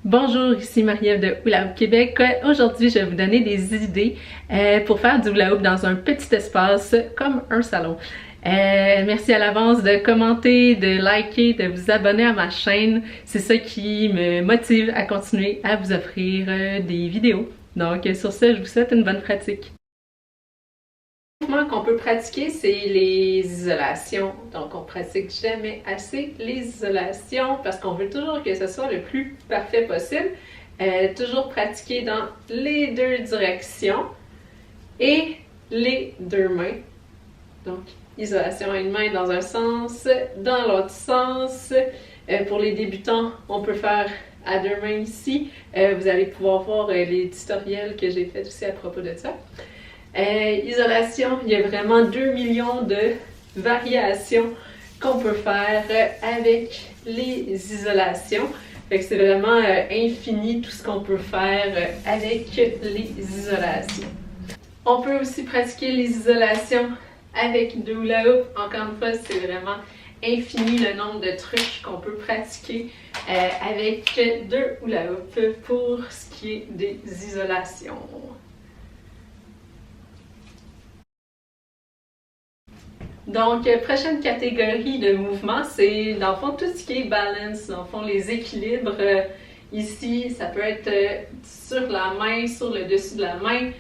Bonjour, ici Marie-Ève de Hula Hoop Québec. Aujourd'hui, je vais vous donner des idées pour faire du hula hoop dans un petit espace comme un salon. Merci à l'avance de commenter, de liker, de vous abonner à ma chaîne. C'est ça qui me motive à continuer à vous offrir des vidéos. Donc sur ce, je vous souhaite une bonne pratique. Le mouvement qu'on peut pratiquer, c'est les isolations. Donc, on pratique jamais assez les isolations parce qu'on veut toujours que ce soit le plus parfait possible. Toujours pratiquer dans les deux directions et les deux mains. Donc, isolation à une main dans un sens, dans l'autre sens. Pour les débutants, on peut faire à deux mains ici. Vous allez pouvoir voir les tutoriels que j'ai fait aussi à propos de ça. Isolation, il y a vraiment 2 millions de variations qu'on peut faire avec les isolations. Fait que c'est vraiment infini tout ce qu'on peut faire avec les isolations. On peut aussi pratiquer les isolations avec deux hula hoop. Encore une fois, c'est vraiment infini le nombre de trucs qu'on peut pratiquer avec deux hula hoop pour ce qui est des isolations. Donc, prochaine catégorie de mouvements, c'est dans le fond tout ce qui est balance, dans le fond les équilibres. Ici, ça peut être sur la main, sur le dessus de la main,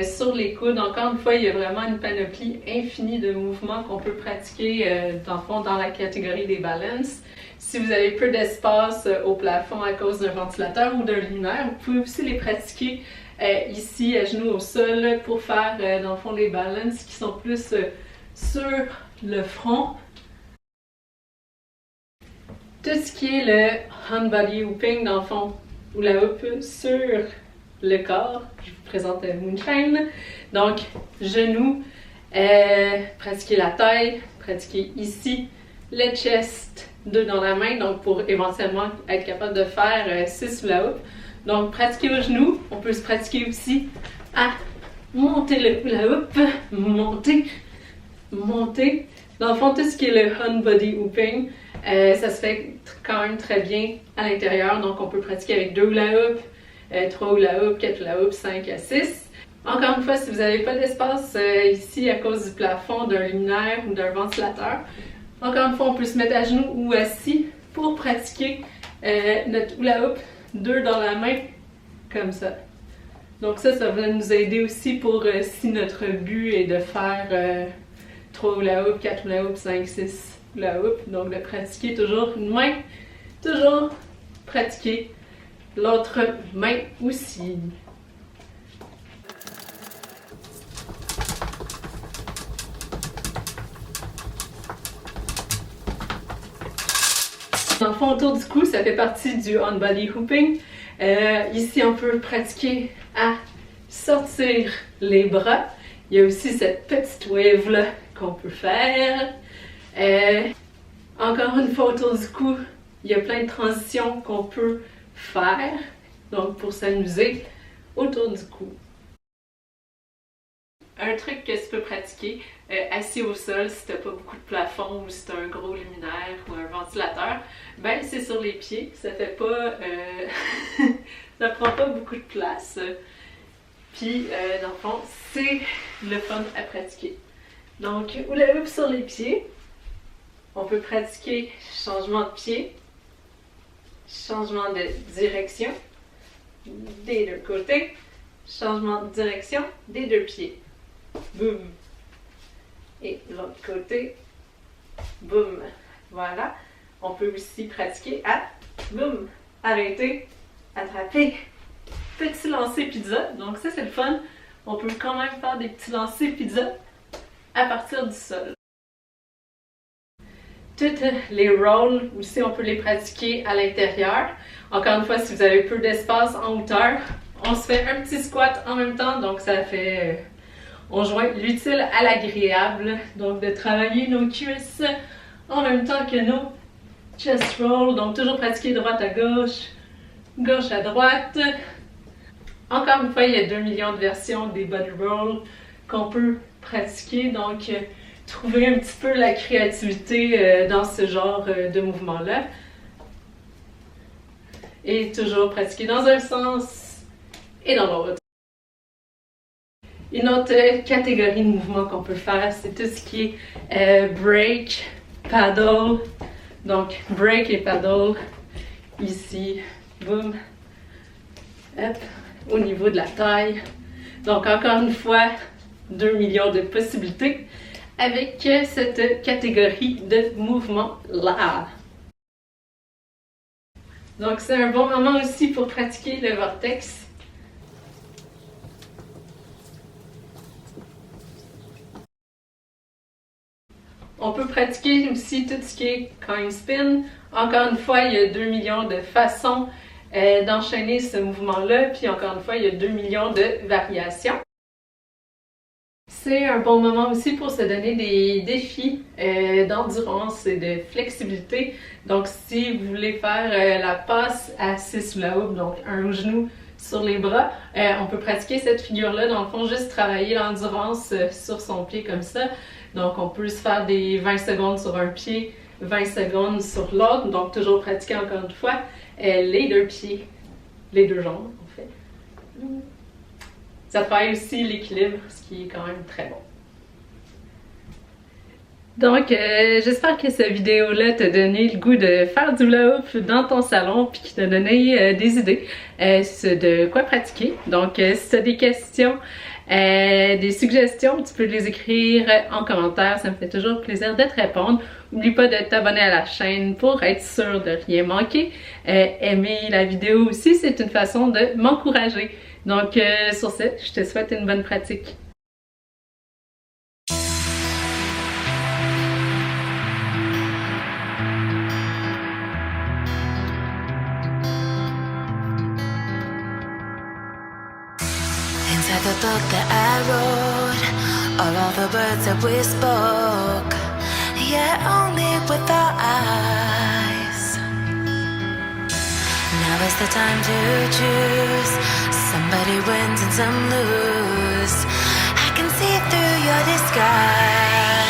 sur les coudes. Encore une fois, il y a vraiment une panoplie infinie de mouvements qu'on peut pratiquer dans le fond dans la catégorie des balances. Si vous avez peu d'espace au plafond à cause d'un ventilateur ou d'un luminaire, vous pouvez aussi les pratiquer ici à genoux au sol pour faire dans le fond les balances qui sont plus sur le front. Tout ce qui est le hand body hooping, dans le fond, hula hoop sur le corps. Je vous présente Moonshine. Donc, genoux, pratiquer la taille, pratiquer ici, le chest, deux dans la main, donc pour éventuellement être capable de faire 6 hula hoop. Donc, pratiquer au genou, on peut se pratiquer aussi à monter le hula hoop, monter. Dans le fond, tout ce qui est le hand body hooping, ça se fait quand même très bien à l'intérieur. Donc, on peut pratiquer avec 2 hula hoop, 3 hula hoop, 4 hula hoop, 5 à 6. Encore une fois, si vous n'avez pas d'espace ici à cause du plafond, d'un luminaire ou d'un ventilateur, encore une fois, on peut se mettre à genoux ou assis pour pratiquer notre hula hoop, 2 dans la main, comme ça. Donc ça va nous aider aussi pour si notre but est de faire 3 hula hoop, 4 hula hoop, 5, 6 hula hoop. Donc de pratiquer toujours une main, toujours pratiquer l'autre main aussi. Dans le fond, autour du cou, ça fait partie du on body hooping. Ici, on peut pratiquer à sortir les bras. Il y a aussi cette petite wave-là qu'on peut faire. Encore une fois, autour du cou, il y a plein de transitions qu'on peut faire. Donc, pour s'amuser autour du cou. Un truc que tu peux pratiquer assis au sol si tu n'as pas beaucoup de plafond ou si tu as un gros luminaire ou un ventilateur, ben c'est sur les pieds. Ça fait pas. Ça prend pas beaucoup de place. Puis, dans le fond, c'est le fun à pratiquer. Donc, hula hoop sur les pieds. On peut pratiquer changement de pied, changement de direction des deux côtés, changement de direction des deux pieds. Boum! Et l'autre côté, boum! Voilà. On peut aussi pratiquer à boum! Arrêter, attraper. Petit lancer pizza. Donc ça, c'est le fun. On peut quand même faire des petits lancers pizza à partir du sol. Toutes les rolls aussi, on peut les pratiquer à l'intérieur. Encore une fois, si vous avez peu d'espace en hauteur, on se fait un petit squat en même temps. Donc ça fait... on joint l'utile à l'agréable. Donc de travailler nos cuisses en même temps que nos chest rolls. Donc toujours pratiquer droite à gauche, gauche à droite. Encore une fois, il y a 2 millions de versions des body rolls qu'on peut pratiquer. Donc, trouver un petit peu la créativité dans ce genre de mouvement-là. et toujours pratiquer dans un sens et dans l'autre. Une autre catégorie de mouvements qu'on peut faire, c'est tout ce qui est break, paddle. Donc, break et paddle, ici, boum, hop, au niveau de la taille. Donc, encore une fois, 2 millions de possibilités avec cette catégorie de mouvements-là. Donc, c'est un bon moment aussi pour pratiquer le vortex. On peut pratiquer aussi tout ce qui est coin spin. Encore une fois, il y a 2 millions de façons d'enchaîner ce mouvement-là. Puis encore une fois, il y a 2 millions de variations. C'est un bon moment aussi pour se donner des défis d'endurance et de flexibilité. Donc, si vous voulez faire la passe assise hula hoop, donc un genou sur les bras, on peut pratiquer cette figure-là. Dans le fond, juste travailler l'endurance sur son pied comme ça. Donc, on peut se faire des 20 secondes sur un pied, 20 secondes sur l'autre. Donc, toujours pratiquer encore une fois les deux pieds, les deux jambes, en fait. Ça travaille aussi l'équilibre, ce qui est quand même très bon. Donc, j'espère que cette vidéo-là t'a donné le goût de faire du hula hoop dans ton salon puis qui t'a donné des idées de quoi pratiquer. Donc, si tu as des questions, des suggestions, tu peux les écrire en commentaire, ça me fait toujours plaisir de te répondre. N'oublie pas de t'abonner à la chaîne pour être sûr de rien manquer. Aimer la vidéo aussi, c'est une façon de m'encourager. Donc, sur ce, je te souhaite une bonne pratique. Inside the book that I wrote, all the words that we spoke, yet only with our eyes. Now is the time to choose. Somebody wins and some lose. I can see through your disguise.